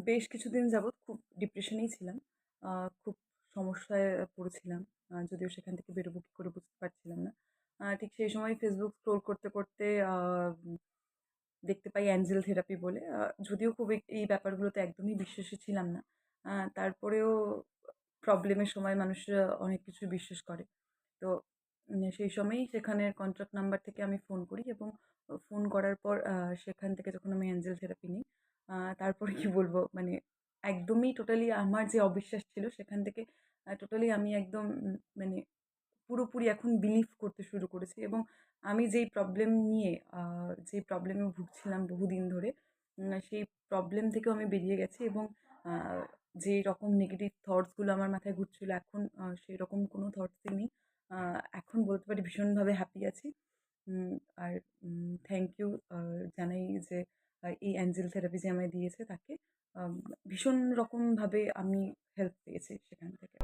বেশ কিছুদিন যাবৎ খুব ডিপ্রেশনেই ছিলাম। আ খুব সমস্যায় পড়েছিলাম। যদিও সেখান থেকে বেরোবো কি করে বুঝতে পারছিলাম না। ঠিক সেই সময় Facebook স্ক্রল করতে, করতে উম দেখতে পাই অ্যাঞ্জেল থেরাপি বলে। যদিও খুব এই ব্যাপারগুলোতে একদমই বিশ্বাসী ছিলাম না। তারপরেও প্রবলেমের সময় মানুষরা অনেক কিছু বিশ্বাস করে। তো সেই সময়েই সেখানের কনট্যাক্ট নাম্বার থেকে আমি ফোন করি এবং ফোন করার পর সেখান থেকে যখন আমি অ্যাঞ্জেল থেরাপি নিই, তারপরে কি বলবো মানে একদমই টোটালি আমার যে অবিশ্বাস ছিল সেখান থেকে টোটালি আমি একদম মানে পুরোপুরি এখন বিলিভ করতে শুরু করেছি এবং আমি যেই প্রবলেম নিয়ে যে প্রবলেমে ভুগছিলাম বহুদিন ধরে, সেই প্রবলেম থেকেও আমি বেরিয়ে গেছি এবং আ যেই রকম নেগেটিভ থটস গুলো আমার মাথায় ঘুরছিল এখন সেরকম কোনো থটসই নেই। আ এখন বলতে পারি ভীষণভাবে হ্যাপি আছি। উম আর থ্যাংক ইউ জানাই যে এই অ্যাঞ্জেল থেরাপি যে আমায় দিয়েছে তাকে। ভীষণ রকমভাবে আমি হেল্প পেয়েছি সেখান থেকে।